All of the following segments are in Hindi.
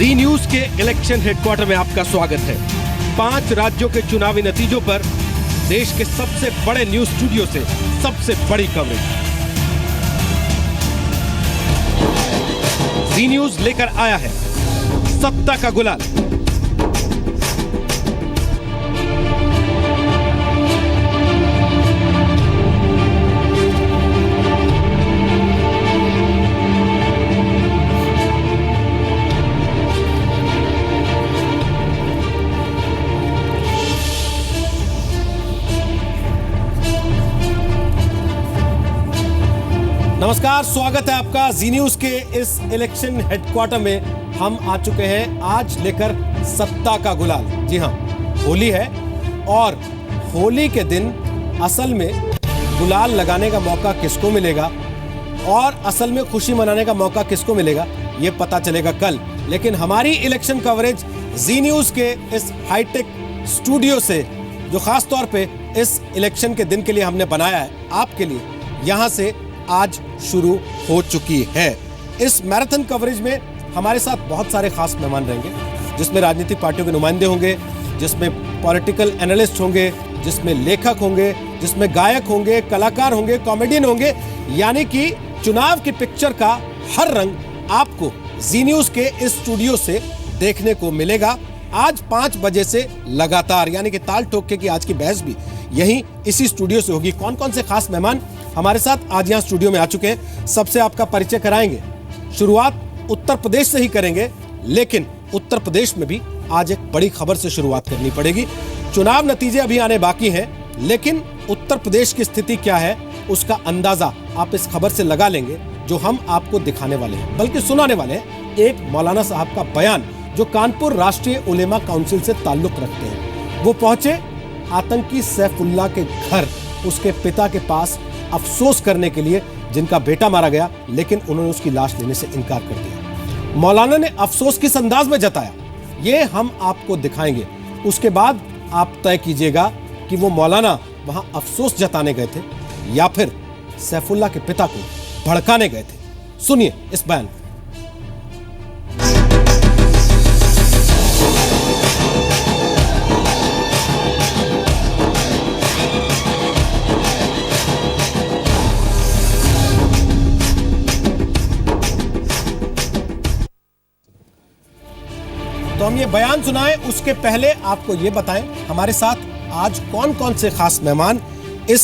जी न्यूज के इलेक्शन हेडक्वार्टर में आपका स्वागत है। 5 राज्यों के चुनावी नतीजों पर देश के सबसे बड़े न्यूज स्टूडियो से सबसे बड़ी कवरेज। जी न्यूज लेकर आया है सत्ता का गुलाल। नमस्कार, स्वागत है आपका जी न्यूज के इस इलेक्शन हेडक्वार्टर में। हम आ चुके हैं आज लेकर सत्ता का गुलाल। जी हां, होली है और होली के दिन असल में गुलाल लगाने का मौका किसको मिलेगा और असल में खुशी मनाने का मौका किसको मिलेगा, ये पता चलेगा कल। लेकिन हमारी इलेक्शन कवरेज जी न्यूज के इस हाईटेक स्टूडियो से, जो खास तौर पे इस इलेक्शन के दिन के लिए हमने बनाया है आपके लिए, यहां से आज शुरू हो चुकी है। इस मैराथन कवरेज में हमारे साथ बहुत सारे खास मेहमान रहेंगे, जिसमें राजनीतिक पार्टियों के नुमाइंदे होंगे, जिसमें पॉलिटिकल एनालिस्ट होंगे, जिसमें लेखक होंगे, जिसमें गायक होंगे, कलाकार होंगे, कॉमेडियन होंगे। यानी कि चुनाव की पिक्चर का हर रंग आपको जी न्यूज के इस स्टूडियो से देखने को मिलेगा। आज 5 बजे से लगातार, यानी कि ताल ठोक के कि आज की बहस भी यही इसी स्टूडियो से होगी। कौन कौन से खास मेहमान हमारे साथ आज यहां स्टूडियो में आ चुके हैं, सबसे आपका परिचय कराएंगे। शुरुआत उत्तर प्रदेश से ही करेंगे, लेकिन उत्तर प्रदेश में भी आज एक बड़ी खबर से शुरुआत करनी पड़ेगी। चुनाव नतीजे अभी आने बाकी हैं, लेकिन उत्तर प्रदेश की स्थिति क्या है उसका अंदाजा आप इस खबर से लगा लेंगे, जो हम आपको दिखाने वाले हैं, बल्कि सुनाने वाले हैं। एक मौलाना साहब का बयान, जो कानपुर राष्ट्रीय उलेमा काउंसिल से ताल्लुक रखते हैं। वो पहुंचे आतंकी सैफुल्लाह के घर, उसके पिता के पास अफसोस करने के लिए, जिनका बेटा मारा गया, लेकिन उन्होंने उसकी लाश लेने से इनकार कर दिया। मौलाना ने अफसोस किस अंदाज में जताया, ये हम आपको दिखाएंगे। उसके बाद आप तय कीजिएगा कि वो मौलाना वहां अफसोस जताने गए थे या फिर सैफुल्लाह के पिता को भड़काने गए थे। सुनिए इस बयान। तो हम ये बयान सुनाएं, उसके पहले आपको ये बताएं हमारे साथ आज कौन कौन से खास मेहमान इस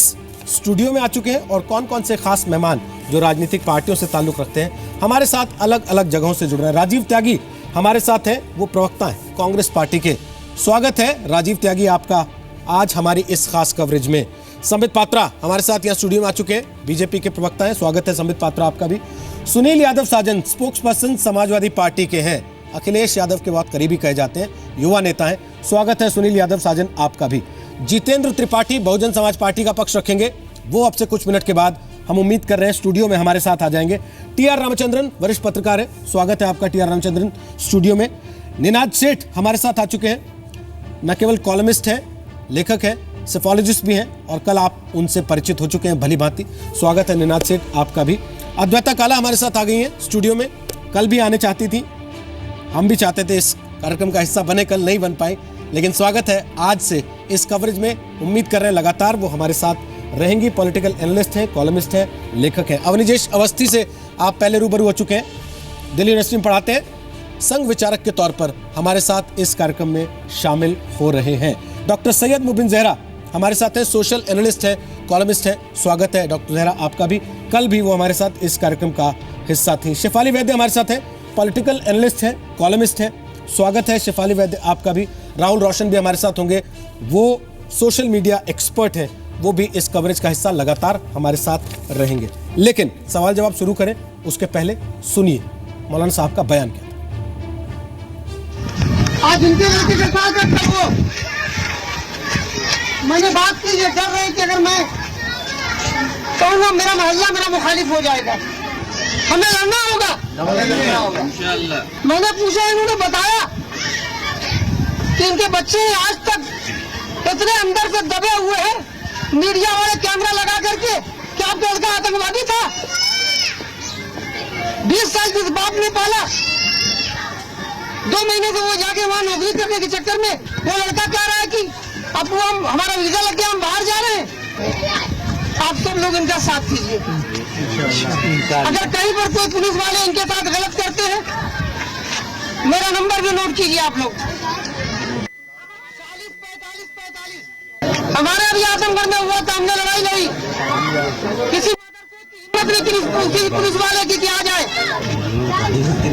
स्टूडियो में आ चुके हैं और कौन कौन से खास मेहमान जो राजनीतिक पार्टियों से ताल्लुक रखते हैं हमारे साथ अलग अलग जगहों से जुड़ रहे हैं। राजीव त्यागी हमारे साथ हैं, वो प्रवक्ता हैं कांग्रेस पार्टी के। स्वागत है राजीव त्यागी आपका आज हमारी इस खास कवरेज में। संबित पात्रा हमारे साथ यहाँ स्टूडियो में आ चुके हैं, बीजेपी के प्रवक्ता हैं। स्वागत है संबित पात्रा आपका भी। सुनील यादव साजन स्पोक्स पर्सन समाजवादी पार्टी के हैं, अखिलेश यादव के बहुत करीबी कहे जाते हैं, युवा नेता हैं। स्वागत है सुनील यादव साजन आपका भी। जितेंद्र त्रिपाठी बहुजन समाज पार्टी का पक्ष रखेंगे, वो अब से कुछ मिनट के बाद हम उम्मीद कर रहे हैं स्टूडियो में हमारे साथ आ जाएंगे। टी.आर. रामचंद्रन वरिष्ठ पत्रकार है, स्वागत है आपका टी.आर. रामचंद्रन स्टूडियो में। निनाद सेठ हमारे साथ आ चुके हैं, न केवल कॉलमिस्ट है, लेखक है, सेफोलॉजिस्ट भी हैं और कल आप उनसे परिचित हो चुके हैं भली भांति। स्वागत है निनाद सेठ आपका भी। अद्वैता काला हमारे साथ आ गई हैं स्टूडियो में, कल भी आने चाहती थी, हम भी चाहते थे इस कार्यक्रम का हिस्सा बने, कल नहीं बन पाए, लेकिन स्वागत है आज से इस कवरेज में। उम्मीद कर रहे हैं लगातार वो हमारे साथ रहेंगी। पॉलिटिकल एनालिस्ट हैं, कॉलमिस्ट हैं, लेखक हैं। अवनिजेश अवस्थी से आप पहले रूबरू हो चुके हैं, दिल्ली यूनिवर्सिटी में पढ़ाते हैं, संघ विचारक के तौर पर हमारे साथ इस कार्यक्रम में शामिल हो रहे हैं। डॉक्टर सैयद मुबिन जहरा हमारे साथ हैं, सोशल एनालिस्ट है, कॉलमिस्ट है। स्वागत है डॉक्टर जहरा आपका भी, कल भी वो हमारे साथ इस कार्यक्रम का हिस्सा थी। शेफाली वैद्य हमारे साथ है, पॉलिटिकल एनालिस्ट है, कॉलमिस्ट है। स्वागत है शेफाली वैद्य आपका भी। राहुल रोशन भी हमारे साथ होंगे, वो सोशल मीडिया एक्सपर्ट हैं, वो भी इस कवरेज का हिस्सा लगातार हमारे साथ रहेंगे। लेकिन सवाल जवाब शुरू करें उसके पहले सुनिए मौलाना साहब का बयान क्या था। आज इनके लड़के के साथ वो मैंने बात की, ये डर रहे कि अगर मैं कहूँगा मेरा मोहल्ला मेरा मुखालिफ हो जाएगा, हमें लड़ना होगा। मैंने पूछा, इन्होंने बताया कि इनके बच्चे आज तक इतने अंदर से दबे हुए हैं, मीडिया वाले कैमरा लगा करके, क्या आपका लड़का आतंकवादी था? 20 साल जिस बाप ने पाला, 2 महीने से वो जाके वहाँ नौकरी करने के चक्कर में वो लड़का कह रहा है कि अब वो हमारा वीजा लग गया, हम बाहर जा रहे हैं। आप सब लोग इनका साथ दीजिए। अगर कहीं पर कोई पुलिस वाले इनके साथ गलत करते हैं, मेरा नंबर भी नोट कीजिए आप लोग, 40-45-45। हमारे अभी आजमगढ़ में हुआ था, हमने लड़ाई लड़ी, किसी हिम्मत नहीं किसी पुलिस वाले की आ जाए।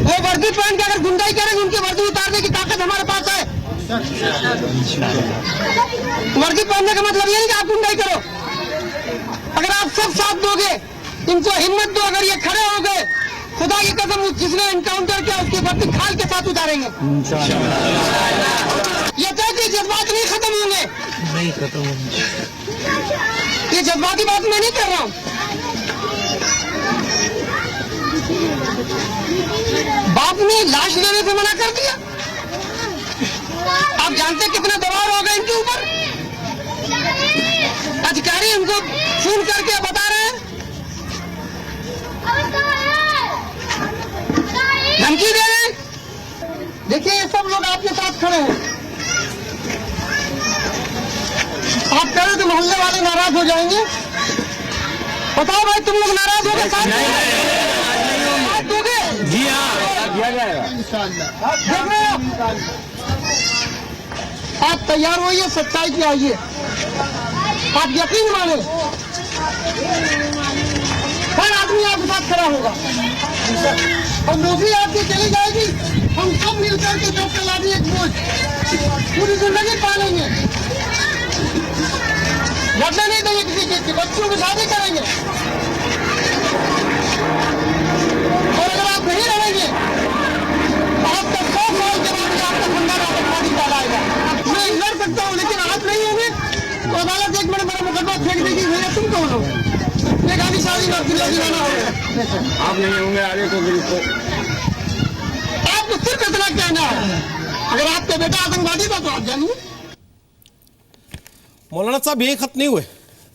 वो वर्दी पहन के अगर गुंडाई करेंगे, उनकी वर्दी उतारने की ताकत हमारे पास है। वर्दी पहनने का मतलब ये नहीं कि आप गुंडाई करो। अगर आप सब साथ दोगे, इनको हिम्मत दो, अगर ये खड़े हो गए, खुदा की कसम जिसने एनकाउंटर किया उसकी वर्दी खाल के साथ उतारेंगे। ये कहते जज्बात नहीं खत्म होंगे, नहीं खत्म होंगे। ये जज्बाती बात मैं नहीं कर रहा हूँ। बाप ने लाश लेने से मना कर दिया। आप जानते कितना दबाव होगा इनके ऊपर। अधिकारी उनको फोन करके बता रहे हैं, धमकी दे रहे हैं। देखिए ये सब लोग आपके साथ खड़े हैं। आप करें तो मोहल्ले वाले नाराज हो जाएंगे। बताओ भाई, तुम लोग नाराज हो गए? साथ दोगे? जी हाँ, दिया जाएगा इंशाअल्लाह। आप तैयार होइए, सच्चाई की आइए, आप यकीन माने, हर आदमी आपके साथ खड़ा होगा और नौकरी आपकी चली जाएगी। हम सब मिलकर के डॉक्टर लादी एक बोझ पूरी जिंदगी पालेंगे, लड़ने नहीं देंगे किसी चीज की, बच्चों की शादी करेंगे। और अगर आप नहीं रहेंगे, आपका 100 साल के बाद आपका खंडा आतंकवादी कहलाएगा। मैं लड़ सकता हूँ, लेकिन आज नहीं होंगे तो अदालत एक मेरा मुकदमा फेंक देगी, भैया तुम कौन हो? एक आदमी शादी में दिलाना होगा, आप नहीं होंगे आगे को। आपको सिर्फ इतना कहना है, अगर आपका बेटा आतंकवादी था तो आप जानिए। मौलाना साहब यही खत्म नहीं हुए,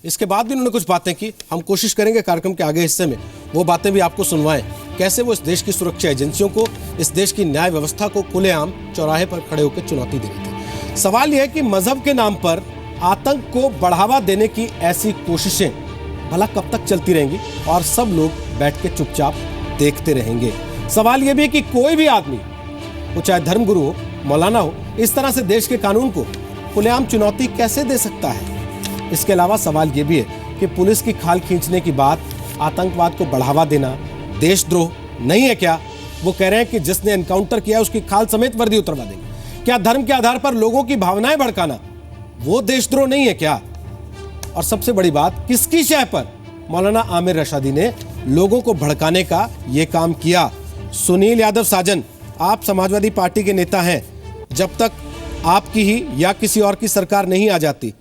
इसके बाद भी उन्होंने कुछ बातें की। हम कोशिश करेंगे कार्यक्रम के आगे हिस्से में वो बातें भी आपको सुनवाएं, कैसे वो इस देश की सुरक्षा एजेंसियों को, इस देश की न्याय व्यवस्था को खुलेआम चौराहे पर खड़े होकर चुनौती दे रहे थे। सवाल यह है कि मजहब के नाम पर आतंक को बढ़ावा देने की ऐसी कोशिशें भला कब तक चलती रहेंगी और सब लोग बैठ के चुपचाप देखते रहेंगे? सवाल यह भी है कि कोई भी आदमी, वो चाहे धर्मगुरु हो, मौलाना हो, इस तरह से देश के कानून को खुलेआम चुनौती कैसे दे सकता है? इसके अलावा सवाल यह भी है कि पुलिस की खाल खींचने की बात आतंकवाद को बढ़ावा देना देशद्रोह नहीं है क्या? वो कह रहे हैं कि जिसने एनकाउंटर किया उसकी खाल समेत वर्दी उतरवा देंगे। क्या धर्म के आधार पर लोगों की भावनाएं भड़काना वो देशद्रोह नहीं है क्या? और सबसे बड़ी बात, किसकी शय पर मौलाना आमिर रशादी ने लोगों को भड़काने का यह काम किया? सुनील यादव साजन, आप समाजवादी पार्टी के नेता हैं। जब तक आपकी ही या किसी और की सरकार नहीं आ जाती,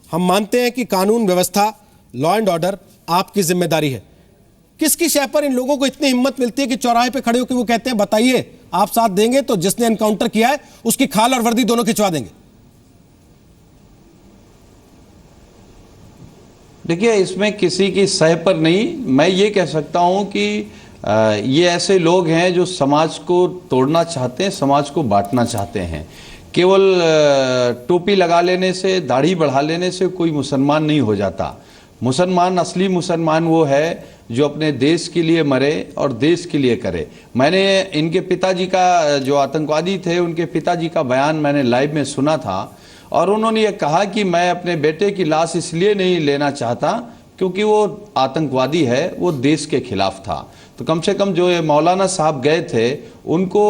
हम मानते हैं कि कानून व्यवस्था, लॉ एंड ऑर्डर आपकी जिम्मेदारी है। किसकी शय पर इन लोगों को इतनी हिम्मत मिलती है कि चौराहे पे खड़े होकर वो कहते हैं बताइए आप साथ देंगे तो जिसने एनकाउंटर किया है उसकी खाल और वर्दी दोनों खिंचवा देंगे? देखिए, इसमें किसी की सह पर नहीं, मैं ये कह सकता हूं कि ये ऐसे लोग हैं जो समाज को तोड़ना चाहते हैं, समाज को बांटना चाहते हैं। केवल टोपी लगा लेने से, दाढ़ी बढ़ा लेने से कोई मुसलमान नहीं हो जाता। मुसलमान, असली मुसलमान वो है जो अपने देश के लिए मरे और देश के लिए करे। मैंने इनके पिताजी का, जो आतंकवादी थे, उनके पिताजी का बयान मैंने लाइव में सुना था और उन्होंने ये कहा कि मैं अपने बेटे की लाश इसलिए नहीं लेना चाहता क्योंकि वो आतंकवादी है, वो देश के खिलाफ था। तो कम से कम जो ये मौलाना साहब गए थे, उनको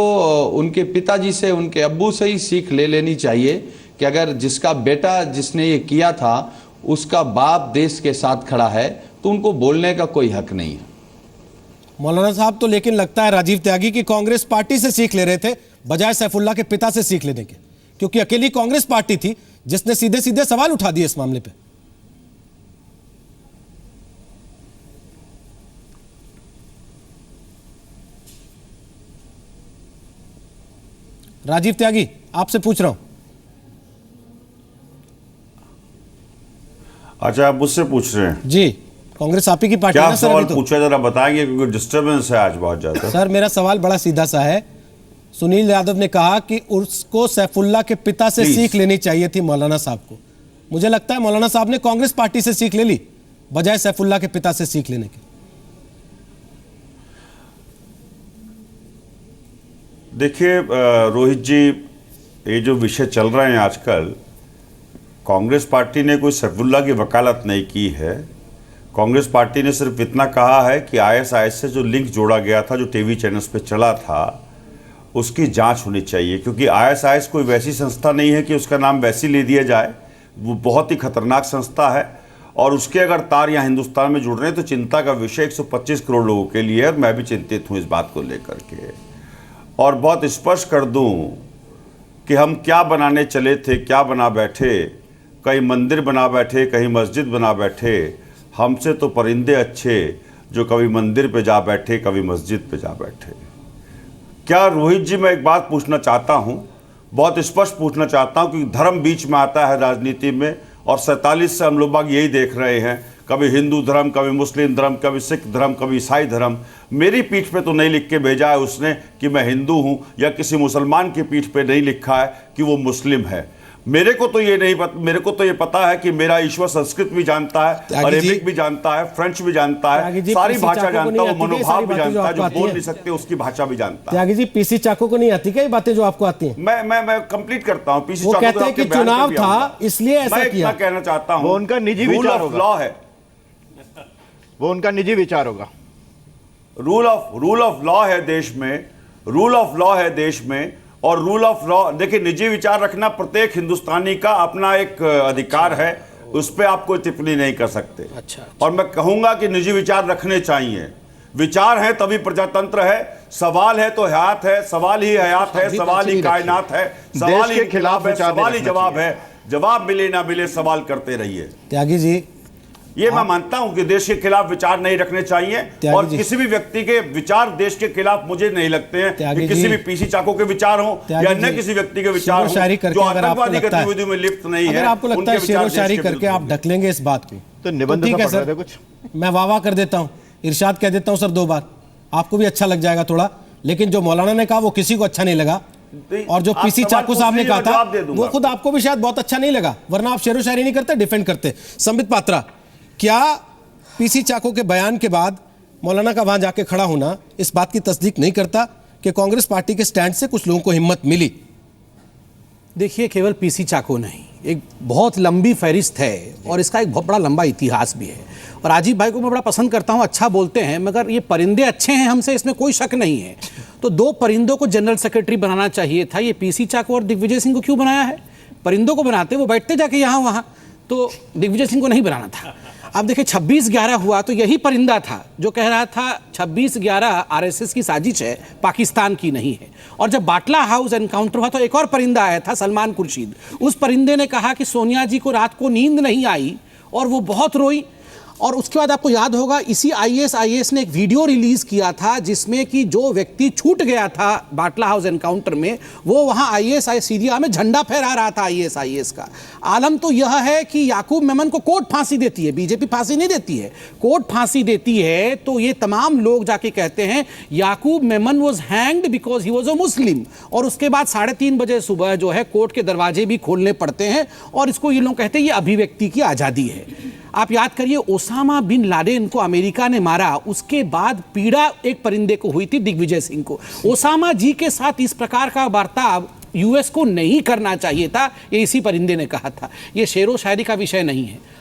उनके पिताजी से, उनके अब्बू से ही सीख ले लेनी चाहिए कि अगर जिसका बेटा जिसने ये किया था उसका बाप देश के साथ खड़ा है तो उनको बोलने का कोई हक नहीं है। मौलाना साहब तो लेकिन लगता है राजीव त्यागी की कांग्रेस पार्टी से सीख ले रहे थे बजाय सैफुल्लाह के पिता से सीख लेने के, क्योंकि अकेली कांग्रेस पार्टी थी जिसने सीधे सीधे सवाल उठा दिए इस मामले पे। राजीव त्यागी, आपसे पूछ रहा हूं। अच्छा, आप मुझसे पूछ रहे हैं? जी, कांग्रेस आप ही की पार्टी है क्या ना सर? सवाल तो पूछा, जरा बताएंगे, क्योंकि डिस्टर्बेंस है आज बहुत ज्यादा। सर मेरा सवाल बड़ा सीधा सा है सुनील यादव ने कहा कि उसको सैफुल्ला के पिता से सीख लेनी चाहिए थी मौलाना साहब को। मुझे लगता है मौलाना साहब ने कांग्रेस पार्टी से सीख ले ली बजाय सैफुल्ला के पिता से सीख लेने के। देखिए रोहित जी, ये जो विषय चल रहे हैं आजकल, कांग्रेस पार्टी ने कोई सैफुल्ला की वकालत नहीं की है। कांग्रेस पार्टी ने सिर्फ इतना कहा है कि आईएसआईएस से जो लिंक जोड़ा गया था, जो टीवी चैनल्स पे चला था, उसकी जांच होनी चाहिए, क्योंकि आईएसआईएस कोई वैसी संस्था नहीं है कि उसका नाम वैसे ले दिया जाए। वो बहुत ही खतरनाक संस्था है और उसके अगर तार यहाँ हिंदुस्तान में जुड़ रहे हैं तो चिंता का विषय 125 करोड़ लोगों के लिए है। और मैं भी चिंतित हूँ इस बात को लेकर के। और बहुत स्पष्ट कर दूँ कि हम क्या बनाने चले थे, क्या बना बैठे, कहीं मंदिर बना बैठे, कहीं मस्जिद बना बैठे। हमसे तो परिंदे अच्छे जो कभी मंदिर पे जा बैठे, कभी मस्जिद पे जा बैठे। क्या रोहित जी, मैं एक बात पूछना चाहता हूँ, बहुत स्पष्ट पूछना चाहता हूँ, क्योंकि धर्म बीच में आता है राजनीति में और 47 से हम लोग बाग यही देख रहे हैं, कभी हिंदू धर्म, कभी मुस्लिम धर्म, कभी सिख धर्म, कभी ईसाई धर्म। मेरी पीठ पे तो नहीं लिख के भेजा है उसने कि मैं हिंदू हूँ, या किसी मुसलमान की पीठ पे नहीं लिखा है कि वो मुस्लिम है। मेरे को तो ये नहीं पता, मेरे को तो ये पता है कि मेरा ईश्वर संस्कृत भी जानता है, अरेबिक भी जानता है, फ्रेंच भी जानता है, सारी भाषा जानता है, वो मनोभाव भी जानता है, जो बोल नहीं सकते उसकी भाषा भी जानता है। त्यागी जी, पीसी चाको को नहीं आती क्या ये बातें जो आपको आती हैं? मैं कंप्लीट करता हूं। पीसी वो चाको कहते हैं कि चुनाव था इसलिए ऐसा किया। मैं कहना चाहता हूं, वो उनका निजी विचार होगा। लॉ है, वो उनका निजी विचार होगा। रूल ऑफ लॉ है देश में, रूल ऑफ लॉ है देश में। और रूल ऑफ लॉ, देखिए, निजी विचार रखना प्रत्येक हिंदुस्तानी का अपना एक अधिकार है, उस पर आप कोई टिप्पणी नहीं कर सकते। अच्छा। और मैं कहूंगा कि निजी विचार रखने चाहिए। विचार है तभी प्रजातंत्र है। सवाल है तो हयात है, सवाल ही हयात है, सवाल ही कायनात है, सवाल ही खिलाफ है, सवाल ही जवाब है। जवाब मिले ना मिले, सवाल करते रहिए। त्यागी जी, ये मैं मानता हूं कि देश के खिलाफ विचार नहीं रखने चाहिए, और किसी भी व्यक्ति के विचार देश के खिलाफ मुझे नहीं लगते हैं कि किसी भी पीसी चाको के विचार हो या अन्य किसी व्यक्ति के विचार हो जो आतंकवादी गतिविधियों में लिप्त नहीं है। अगर आपको लगता है शेरो शायरी करके आप ढक लेंगे इस बात को, तो निबंध ठीक है सर, कुछ मैं वाह कर देता हूं, इरशाद कह देता हूं सर 2 बार, आपको भी अच्छा लग जाएगा थोड़ा। लेकिन जो मौलाना ने कहा वो किसी को अच्छा नहीं लगा, और जो पीसी चाको साहब ने कहा था वो खुद आपको भी शायद बहुत अच्छा नहीं लगा, वरना आप शेरो शायरी नहीं करते, डिफेंड करते। संबित पात्रा, क्या पीसी चाको के बयान के बाद मौलाना का वहां जाके खड़ा होना इस बात की तस्दीक नहीं करता कि कांग्रेस पार्टी के स्टैंड से कुछ लोगों को हिम्मत मिली? देखिए, केवल पीसी चाको नहीं, एक बहुत लंबी फहरिस्त है और इसका एक बहुत बड़ा लंबा इतिहास भी है। और राजीव भाई को मैं बड़ा पसंद करता हूं, अच्छा बोलते हैं, मगर ये परिंदे अच्छे हैं हमसे, इसमें कोई शक नहीं है। तो 2 परिंदों को जनरल सेक्रेटरी बनाना चाहिए था। ये पीसी चाको और दिग्विजय सिंह को क्यों बनाया है? परिंदों को बनाते वो बैठते जाके यहाँ वहाँ, तो दिग्विजय सिंह को नहीं बनाना था। अब देखिए 26/11 हुआ तो यही परिंदा था जो कह रहा था 26/11 आरएसएस की साजिश है, पाकिस्तान की नहीं है। और जब बाटला हाउस एनकाउंटर हुआ तो एक और परिंदा आया था, सलमान खुर्शीद। उस परिंदे ने कहा कि सोनिया जी को रात को नींद नहीं आई और वो बहुत रोई। और उसके बाद आपको याद होगा इसी आईएएस ने एक वीडियो रिलीज किया था जिसमें कि जो व्यक्ति छूट गया था बाटला हाउस एनकाउंटर में, वो वहां आईएएस सीरिया में झंडा फहरा रहा था आईएएस का। आलम तो यह है कि याकूब मेमन को कोर्ट फांसी देती है, बीजेपी फांसी नहीं देती है, कोर्ट फांसी देती है। तो ये तमाम लोग जाके कहते हैं Yakub Memon was hanged because he was a Muslim. और उसके बाद 3:30 बजे सुबह जो है कोर्ट के दरवाजे भी खोलने पड़ते हैं और इसको ये लोग कहते हैं ये अभिव्यक्ति की आजादी है। आप याद करिए ओसामा बिन लादेन को अमेरिका ने मारा, उसके बाद पीड़ा एक परिंदे को हुई थी, दिग्विजय सिंह को। ओसामा जी के साथ इस प्रकार का बर्ताव यूएस को नहीं करना चाहिए था, ये इसी परिंदे ने कहा था। ये शेरो शायरी का विषय नहीं है।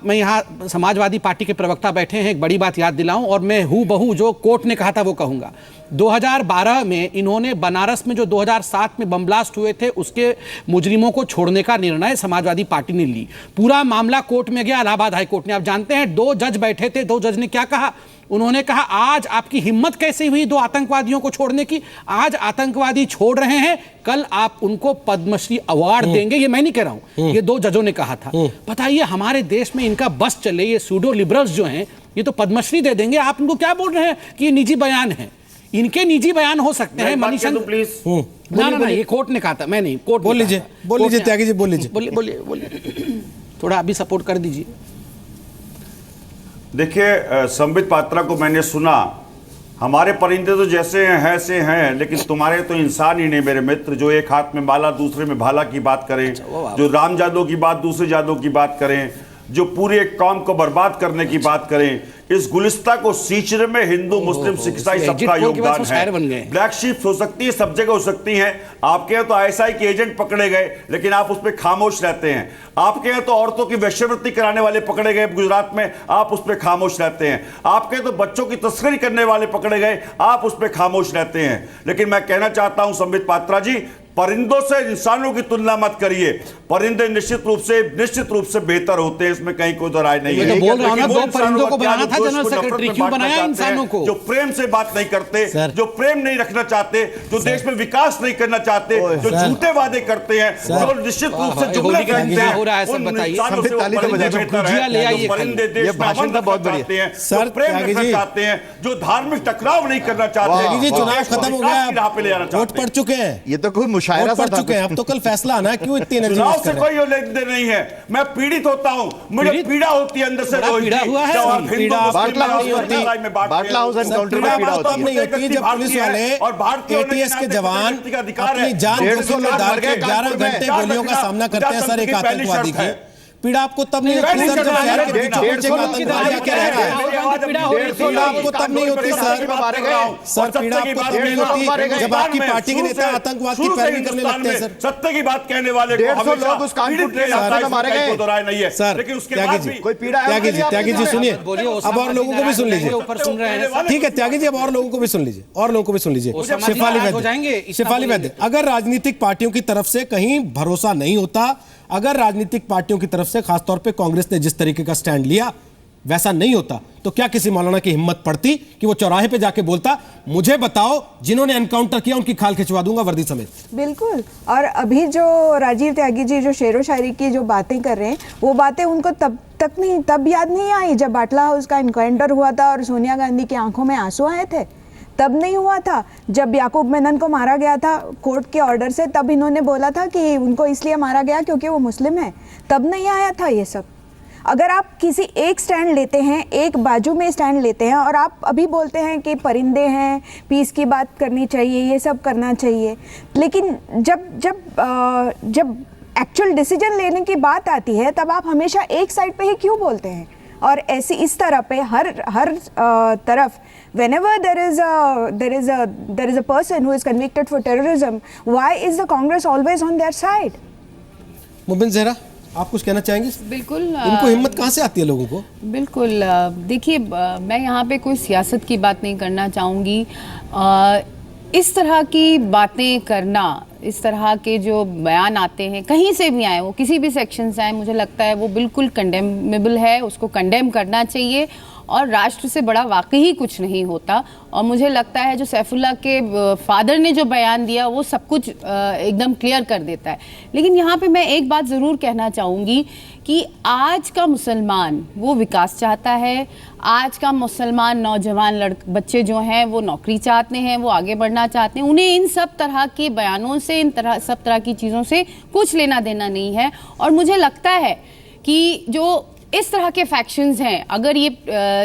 मैं यहाँ समाजवादी पार्टी के प्रवक्ता बैठे हैं, एक बड़ी बात याद दिलाऊं और मैं हूबहू जो कोर्ट ने कहा था वो कहूँगा। 2012 में इन्होंने बनारस में जो 2007 में बम ब्लास्ट हुए थे उसके मुजरिमों को छोड़ने का निर्णय समाजवादी पार्टी ने ली। पूरा मामला कोर्ट में गया, इलाहाबाद हाई कोर्ट ने। आप जानते हैं 2 जज बैठे थे, 2 जज ने क्या कहा? उन्होंने कहा आज आपकी हिम्मत कैसे हुई 2 आतंकवादियों को छोड़ने की? आज आतंकवादी छोड़ रहे हैं, कल आप उनको पद्मश्री अवार्ड देंगे। ये मैं नहीं कह रहा हूं, ये 2 जजों ने कहा था। बताइए हमारे देश में इनका बस चले, ये सूडो लिबरल्स जो हैं ये तो पद्मश्री दे देंगे। आप इनको क्या बोल रहे हैं कि ये निजी बयान है? इनके निजी बयान हो सकते हैं। मनीषन प्लीज ना, ये कोर्ट ने कहा था, मैं नहीं। कोर्ट बोल लीजिए त्यागी जी, बोल लीजिए, बोलिए थोड़ा अभी सपोर्ट कर दीजिए। देखिए, संबित पात्रा को मैंने सुना हमारे परिंदे तो जैसे हैं ऐसे हैं, लेकिन तुम्हारे तो इंसान ही नहीं मेरे मित्र, जो एक हाथ में माला दूसरे में भाला की बात करें, जो राम जादव की बात दूसरे जादव की बात करें, जो पूरे एक कौम को बर्बाद करने की बात करें। इस गुलिस्ता को सींचने में हिंदू मुस्लिम सिख ईसाई सबका योगदान है। ब्लैक शीप्स हो सकती है, सब जगह हो सकती हैं। आपके यहाँ तो आईएसआई के एजेंट पकड़े गए, लेकिन आप उस पर खामोश रहते हैं। आपके यहाँ तो औरतों की वेश्यावृत्ति कराने वाले पकड़े गए गुजरात में, आप उस पर खामोश रहते हैं। आपके यहाँ तो बच्चों की तस्करी करने वाले पकड़े गए, आप उस पर खामोश रहते हैं। लेकिन मैं कहना चाहता हूं संबित पात्रा जी, परिंदों से इंसानों की तुलना मत करिए। परिंदे निश्चित रूप से बेहतर होते हैं, इसमें कहीं कोई राय नहीं है। तो बोल रहा हूं ना, दो परिंदों को बनाना था जनरल सेक्रेटरी, क्यों बनाया इंसानों को? जो प्रेम से बात नहीं करते, जो प्रेम नहीं रखना चाहते, जो देश में विकास नहीं करना चाहते, जो झूठे वादे करते हैं, जो निश्चित रूप से जुमला कहते हैं, हो रहा है सर, बताइए। परिंदे देश में अमन रखना चाहते हैं, जो प्रेम रखना चाहते हैं, जो धार्मिक टकराव नहीं करना चाहते। चुनाव खत्म हो गया, वोट पड़ चुके हैं, ये तो कोई मुशायरा पड़ चुके हैं, अब तो कल फैसला आना है। क्यों इतनी एनर्जी चुनाव वेस्ट से कर रहे हैं? कोई लेन देन नहीं है। मैं पीड़ित होता हूं, मुझे पीड़ा होती है अंदर से। पीड़ा हुआ है, बाटला हाउस एनकाउंटर में पीड़ा होती है। नहीं होती है जब पुलिस वाले और भारतीय एटीएस के जवान अपनी जान जोखिम में डाल के 11 घंटे गोलियों का सामना करते हैं सर एक आतंकवादी की। पीड़ा आपको तब नहीं होती सर जब शहर के बीचों बीच एक आतंकवादी आके रह रहा है। पीड़ा आपको तब नहीं होती सर पीड़ा आपको तब नहीं होती जब आपकी पार्टी के नेता आतंकवाद की पैरवी करने लगते हैं। सर सत्य की बात कहने वाले को 150 लोग उस कानपुर के इलाके में मारे गए, दोहराए नहीं है सर। लेकिन उसके बाद भी कोई पीड़ा है? त्यागी जी सुनिए, अब और लोगों को भी सुन लीजिए। ऊपर सुन रहे हैं। ठीक है त्यागी जी, अब और लोगों को भी सुन लीजिए, और लोगों को भी सुन लीजिए। शेफाली वैद्य, अगर राजनीतिक पार्टियों की तरफ से कहीं भरोसा नहीं होता, अगर राजनीतिक पार्टियों की तरफ से खासतौर पे कांग्रेस ने जिस तरीके का स्टैंड लिया वैसा नहीं होता, तो क्या किसी मौलाना की हिम्मत पड़ती कि वो चौराहे पे जाके बोलता, मुझे बताओ जिन्होंने एनकाउंटर किया उनकी खाल खिंचवा दूंगा वर्दी समेत? बिल्कुल। और अभी जो राजीव त्यागी जी जो शेरो शायरी की जो बातें कर रहे हैं, वो बातें उनको तब याद नहीं आई जब बाटला हाउस का एनकाउंटर हुआ था और सोनिया गांधी की आंखों में आंसू आए थे। तब नहीं हुआ था जब याकूब मेनन को मारा गया था कोर्ट के ऑर्डर से, तब इन्होंने बोला था कि उनको इसलिए मारा गया क्योंकि वो मुस्लिम है। तब नहीं आया था ये सब। अगर आप किसी एक स्टैंड लेते हैं, एक बाजू में स्टैंड लेते हैं, और आप अभी बोलते हैं कि परिंदे हैं, पीस की बात करनी चाहिए, ये सब करना चाहिए, लेकिन जब एक्चुअल डिसीजन लेने की बात आती है तब आप हमेशा एक साइड पे ही क्यों बोलते हैं? और ऐसी इस तरह पे हर तरफ whenever there is a person who is convicted for terrorism, why is the Congress always on their side? Mubin Zahra, आप कुछ कहना चाहेंगे? बिल्कुल। इनको हिम्मत कहाँ से आती है लोगों को? बिल्कुल। देखिए, मैं यहाँ पे कोई सियासत की बात नहीं करना चाहूँगी। इस तरह की बातें करना, इस तरह के जो बयान आते हैं कहीं से भी आए, वो किसी भी सेक्शन से आए, मुझे लगता है वो बिल्कुल कंडेमेबल है, उसको कंडेम करना चाहिए। और राष्ट्र से बड़ा वाकई कुछ नहीं होता। और मुझे लगता है जो सैफुल्लाह के फादर ने जो बयान दिया वो सब कुछ एकदम क्लियर कर देता है। लेकिन यहाँ पे मैं एक बात ज़रूर कहना चाहूँगी कि आज का मुसलमान वो विकास चाहता है। आज का मुसलमान नौजवान बच्चे जो हैं वो नौकरी चाहते हैं, वो आगे बढ़ना चाहते हैं। उन्हें इन सब तरह के बयानों से, सब तरह की चीज़ों से कुछ लेना देना नहीं है। और मुझे लगता है कि जो इस तरह के फैक्शंस हैं, अगर ये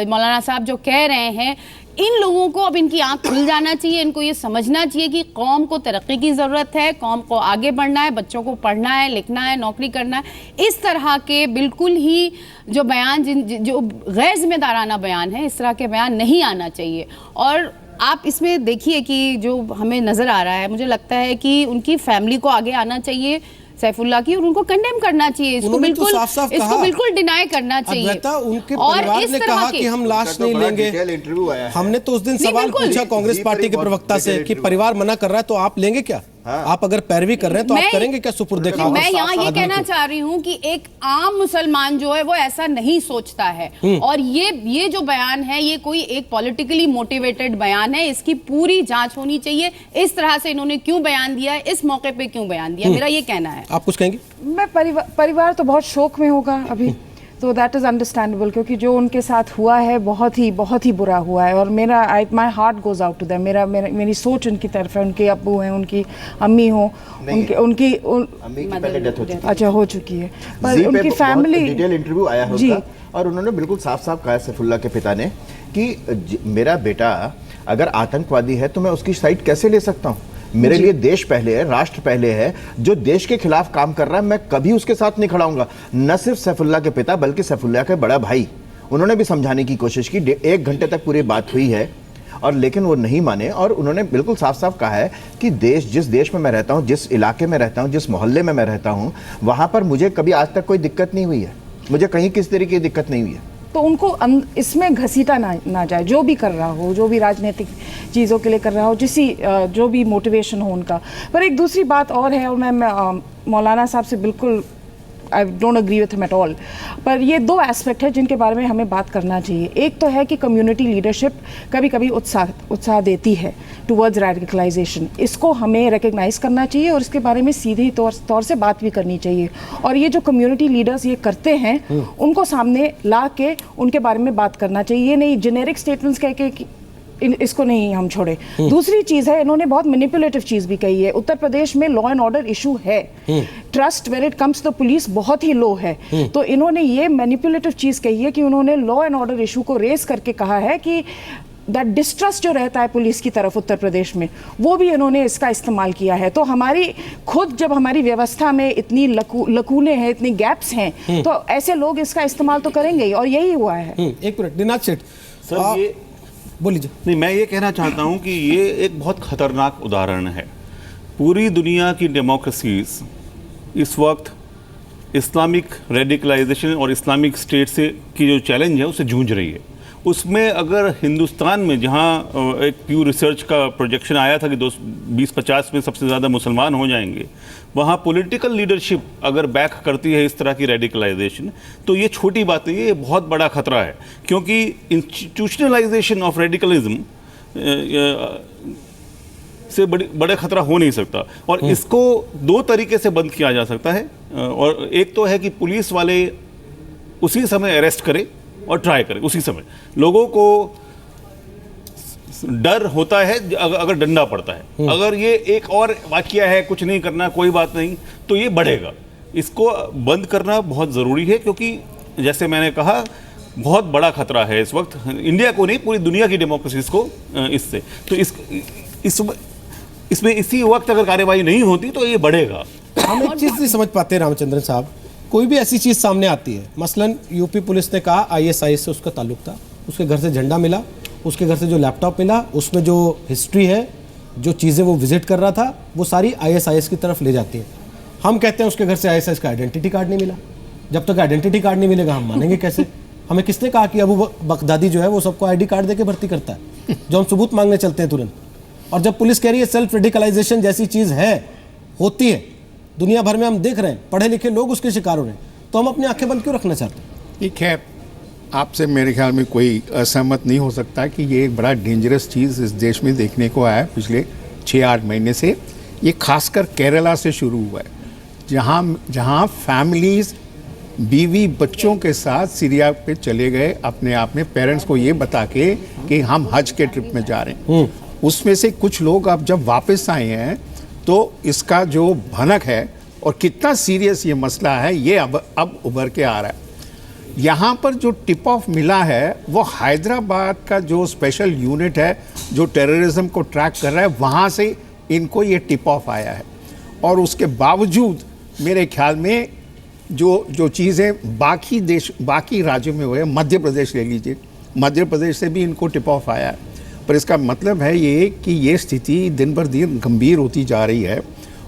मौलाना साहब जो कह रहे हैं, इन लोगों को अब इनकी आंख खुल जाना चाहिए। इनको ये समझना चाहिए कि कौम को तरक्की की ज़रूरत है, कौम को आगे बढ़ना है, बच्चों को पढ़ना है, लिखना है, नौकरी करना है। इस तरह के बिल्कुल ही जो बयान जो गैर जिम्मेदाराना बयान है, इस तरह के बयान नहीं आना चाहिए। और आप इसमें देखिए कि जो हमें नज़र आ रहा है, मुझे लगता है कि उनकी फैमिली को आगे आना चाहिए सैफुल्लाह की, और उनको कंडेम करना चाहिए। इसको बिल्कुल डिनाई करना चाहिए। उनके परिवार ने कहा कि हम लाश नहीं लेंगे। हमने तो उस दिन सवाल पूछा कांग्रेस पार्टी के प्रवक्ता से कि परिवार मना कर रहा है तो आप लेंगे क्या? आप अगर पैरवी कर रहे हैं तो आप करेंगे क्या सुपुर्दे खाक? मैं यहाँ ये कहना चाह रही हूँ कि एक आम मुसलमान जो है वो ऐसा नहीं सोचता है। और ये जो बयान है ये कोई एक पॉलिटिकली मोटिवेटेड बयान है। इसकी पूरी जांच होनी चाहिए। इस तरह से इन्होंने क्यों बयान दिया, इस मौके पे क्यों बयान दिया, मेरा ये कहना है। आप कुछ कहेंगे? मैं परिवार तो बहुत शोक में होगा अभी, तो दैट इज़ अंडरस्टैंडेबल, क्योंकि जो उनके साथ हुआ है बहुत ही बुरा हुआ है। और my heart goes out to them. मेरी सोच उनकी तरफ है। उनके अब्बू हैं, उनकी अम्मी हो, उनकी पहले डेथ हो चुकी है। अच्छा, हो चुकी है, पर उनकी फैमिली डिटेल इंटरव्यू आया होगा और उन्होंने बिल्कुल साफ साफ कहा सैफुल्लाह के पिता ने कि मेरा बेटा अगर आतंकवादी है तो मैं उसकी साइड कैसे ले सकता हूँ? मेरे लिए देश पहले है, राष्ट्र पहले है। जो देश के खिलाफ काम कर रहा है मैं कभी उसके साथ नहीं खड़ा हूंगा। न सिर्फ सैफुल्लाह के पिता बल्कि सैफुल्लाह के बड़ा भाई, उन्होंने भी समझाने की कोशिश की। 1 घंटे तक पूरी बात हुई है और लेकिन वो नहीं माने और उन्होंने बिल्कुल साफ साफ कहा है कि जिस देश में मैं रहता हूँ, जिस इलाके में रहता हूँ, जिस मोहल्ले में मैं रहता हूँ, वहां पर मुझे कभी आज तक कोई दिक्कत नहीं हुई है। मुझे कहीं किस तरीके की दिक्कत नहीं हुई है। तो उनको इसमें घसीटा ना जाए, जो भी कर रहा हो, जो भी राजनीतिक चीज़ों के लिए कर रहा हो, जो भी मोटिवेशन हो उनका। पर एक दूसरी बात और है, और मैं मौलाना साहब से बिल्कुल I don't agree with him at all, पर ये 2 एस्पेक्ट है जिनके बारे में हमें बात करना चाहिए। एक तो है कि कम्युनिटी लीडरशिप कभी कभी उत्साह देती है टुवर्ड्स रेडिकलाइजेशन, इसको हमें रिकग्नाइज करना चाहिए और इसके बारे में सीधे तौर से बात भी करनी चाहिए। और ये जो कम्युनिटी लीडर्स ये करते हैं उनको सामने ला के उनके बारे में बात करना चाहिए। ये नहीं जेनेरिक स्टेटमेंट्स कह के इसको नहीं हम छोड़े। दूसरी चीज है, इन्होंने बहुत मैनिपुलेटिव चीज भी कही है। उत्तर प्रदेश में लॉ एंड ऑर्डर इशू है, trust when it comes to police बहुत ही लो है। तो इन्होंने ये मैनिपुलेटिव चीज कही है कि उन्होंने लॉ एंड ऑर्डर इशू को रेस करके कहा है कि दैट डिस्ट्रस्ट जो रहता है पुलिस की तरफ उत्तर प्रदेश में, वो भी इन्होंने इसका इस्तेमाल किया है। तो हमारी खुद जब हमारी व्यवस्था में इतनी लकूने हैं, इतनी गैप्स हैं, तो ऐसे लोग इसका इस्तेमाल तो करेंगे ही, और यही हुआ है। एक मिनट दिनाथ सेठ सर, ये बोलिए। नहीं, मैं ये कहना चाहता हूं कि ये एक बहुत खतरनाक उदाहरण है। पूरी दुनिया की डेमोक्रेसीज इस वक्त इस्लामिक रेडिकलाइजेशन और इस्लामिक स्टेट से की जो चैलेंज है उससे जूझ रही है। उसमें अगर हिंदुस्तान में, जहां एक प्यू रिसर्च का प्रोजेक्शन आया था कि 2050 में सबसे ज़्यादा मुसलमान हो जाएंगे, वहाँ पॉलिटिकल लीडरशिप अगर बैक करती है इस तरह की रेडिकलाइजेशन, तो ये छोटी बात नहीं है, ये बहुत बड़ा खतरा है। क्योंकि इंस्टीट्यूशनलाइजेशन ऑफ रेडिकलिज्म से बड़ा खतरा हो नहीं सकता। और इसको 2 तरीके से बंद किया जा सकता है। और एक तो है कि पुलिस वाले उसी समय अरेस्ट करें और ट्राई करें उसी समय। लोगों को डर होता है अगर डंडा पड़ता है। अगर ये एक और वाकया है, कुछ नहीं करना, कोई बात नहीं, तो ये बढ़ेगा। इसको बंद करना बहुत ज़रूरी है, क्योंकि जैसे मैंने कहा बहुत बड़ा खतरा है इस वक्त इंडिया को नहीं, पूरी दुनिया की डेमोक्रेसीज को इससे। तो इसमें इसी वक्त अगर कार्यवाही नहीं होती तो ये बढ़ेगा। हम एक चीज़ नहीं समझ पाते रामचंद्रन साहब, कोई भी ऐसी चीज़ सामने आती है, मसलन यूपी पुलिस ने कहा ISIS से उसका ताल्लुक था, उसके घर से झंडा मिला, उसके घर से जो लैपटॉप मिला, उसमें जो हिस्ट्री है, जो चीज़ें वो विजिट कर रहा था, वो सारी ISIS की तरफ ले जाती है। हम कहते हैं उसके घर से ISIS का आइडेंटिटी कार्ड नहीं मिला। जब तक आइडेंटिटी कार्ड नहीं मिलेगा हम मानेंगे कैसे? हमें किसने कहा कि अबू बगदादी जो है वो सबको ID कार्ड दे के भर्ती करता है, जो हम सबूत मांगने चलते हैं तुरंत। और जब पुलिस कह रही है सेल्फ रेडिकलाइजेशन जैसी चीज़ है, होती है, दुनिया भर में हम देख रहे हैं, पढ़े लिखे लोग उसके शिकार हो रहे हैं, तो हम अपनी आंखें बंद क्यों रखना चाहते हैं? ठीक है, आपसे मेरे ख्याल में कोई असहमत नहीं हो सकता कि ये एक बड़ा डेंजरस चीज़ इस देश में देखने को आया है पिछले 6-8 महीने से। ये खासकर केरला से शुरू हुआ है, जहाँ फैमिलीज बीवी बच्चों के साथ सीरिया पे चले गए, अपने आप में पेरेंट्स को ये बता के कि हम हज के ट्रिप में जा रहे हैं। उसमें से कुछ लोग अब जब वापस आए हैं तो इसका जो भनक है और कितना सीरियस ये मसला है, ये अब उभर के आ रहा है। यहाँ पर जो टिप ऑफ मिला है वो हैदराबाद का जो स्पेशल यूनिट है जो टेररिज्म को ट्रैक कर रहा है, वहाँ से इनको ये टिप ऑफ आया है। और उसके बावजूद मेरे ख्याल में जो चीज़ें बाकी राज्यों में हुए, मध्य प्रदेश ले लीजिए, मध्य प्रदेश से भी इनको टिप ऑफ आया है। पर इसका मतलब है ये कि ये स्थिति दिन बर दिन गंभीर होती जा रही है,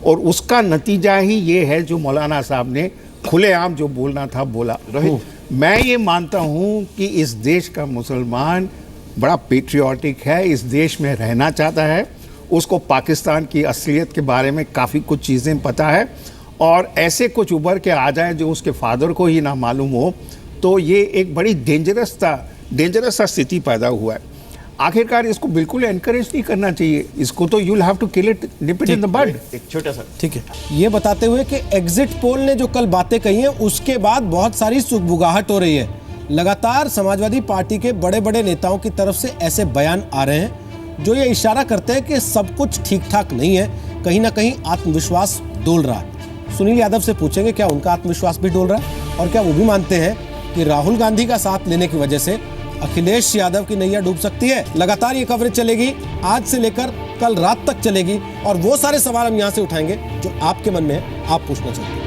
और उसका नतीजा ही ये है जो मौलाना साहब ने खुलेआम जो बोलना था बोला। रोहित, मैं ये मानता हूँ कि इस देश का मुसलमान बड़ा पेट्रियाटिक है, इस देश में रहना चाहता है, उसको पाकिस्तान की असलियत के बारे में काफ़ी कुछ चीज़ें पता है, और ऐसे कुछ उभर के आ जाए जो उसके फादर को ही ना मालूम हो, तो ये एक बड़ी डेंजरस सा स्थिति पैदा हुआ है। आखिरकार इसको बिल्कुल एनकरेज नहीं करना चाहिए, इसको तो you will have to kill it, nip it in the bud. एक छोटा सा ठीक है, ये बताते हुए कि एग्जिट पोल ने जो कल बातें कही हैं उसके बाद बहुत सारी सुगबुगाहट हो रही है। लगातार समाजवादी पार्टी के बड़े बड़े नेताओं की तरफ से ऐसे बयान आ रहे हैं जो ये इशारा करते हैं कि सब कुछ ठीक ठाक नहीं है, कहीं ना कहीं आत्मविश्वास डोल रहा है। सुनील यादव से पूछेंगे क्या उनका आत्मविश्वास भी डोल रहा है, और क्या वो भी मानते हैं कि राहुल गांधी का साथ लेने की वजह से अखिलेश यादव की नैया डूब सकती है। लगातार ये कवरेज चलेगी, आज से लेकर कल रात तक चलेगी और वो सारे सवाल हम यहां से उठाएंगे जो आपके मन में है, आप पूछना चाहते हैं।